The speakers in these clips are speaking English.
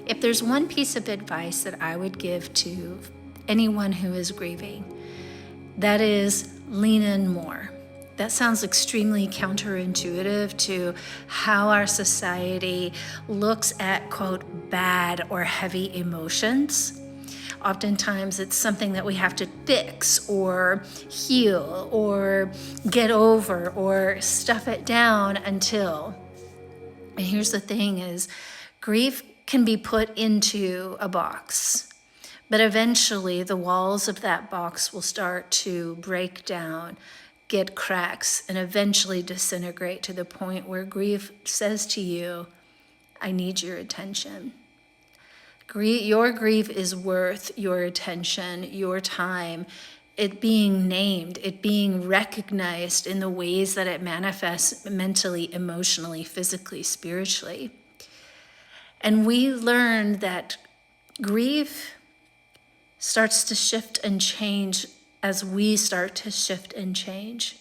If there's one piece of advice that I would give to anyone who is grieving, that is lean in more. That sounds extremely counterintuitive to how our society looks at, quote, bad or heavy emotions. Oftentimes it's something that we have to fix or heal or get over or stuff it down until. And here's the thing is, grief can be put into a box, but eventually the walls of that box will start to break down, get cracks, and eventually disintegrate to the point where grief says to you, I need your attention. Your grief is worth your attention, your time, it being named, it being recognized in the ways that it manifests mentally, emotionally, physically, spiritually. And we learn that grief starts to shift and change as we start to shift and change.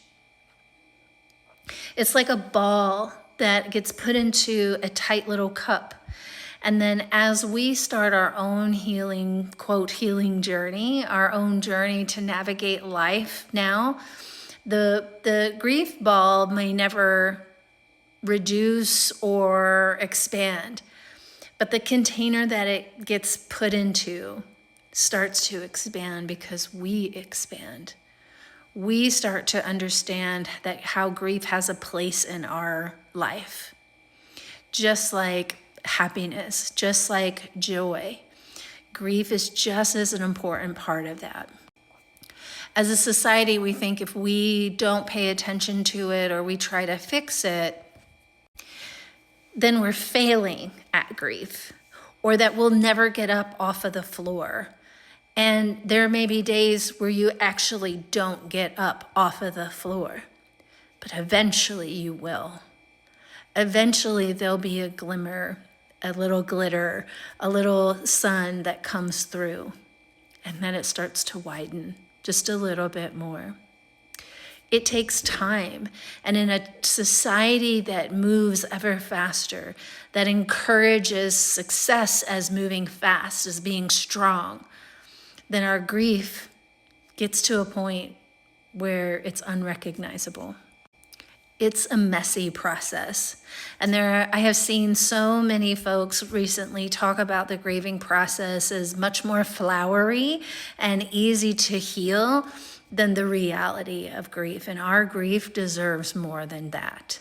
It's like a ball that gets put into a tight little cup. And then as we start our own healing, quote, healing journey, our own journey to navigate life now, the grief ball may never reduce or expand, but the container that it gets put into starts to expand because we expand. We start to understand that how grief has a place in our life. Just like happiness, just like joy, grief is just as an important part of that. As a society, we think if we don't pay attention to it or we try to fix it, then we're failing at grief, or that we'll never get up off of the floor. And there may be days where you actually don't get up off of the floor, but eventually you will. Eventually there'll be a glimmer, a little glitter, a little sun that comes through, and then it starts to widen just a little bit more. It takes time, and in a society that moves ever faster, that encourages success as moving fast, as being strong, then our grief gets to a point where it's unrecognizable. It's a messy process. And I have seen so many folks recently talk about the grieving process as much more flowery and easy to heal than the reality of grief. And our grief deserves more than that.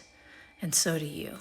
And so do you.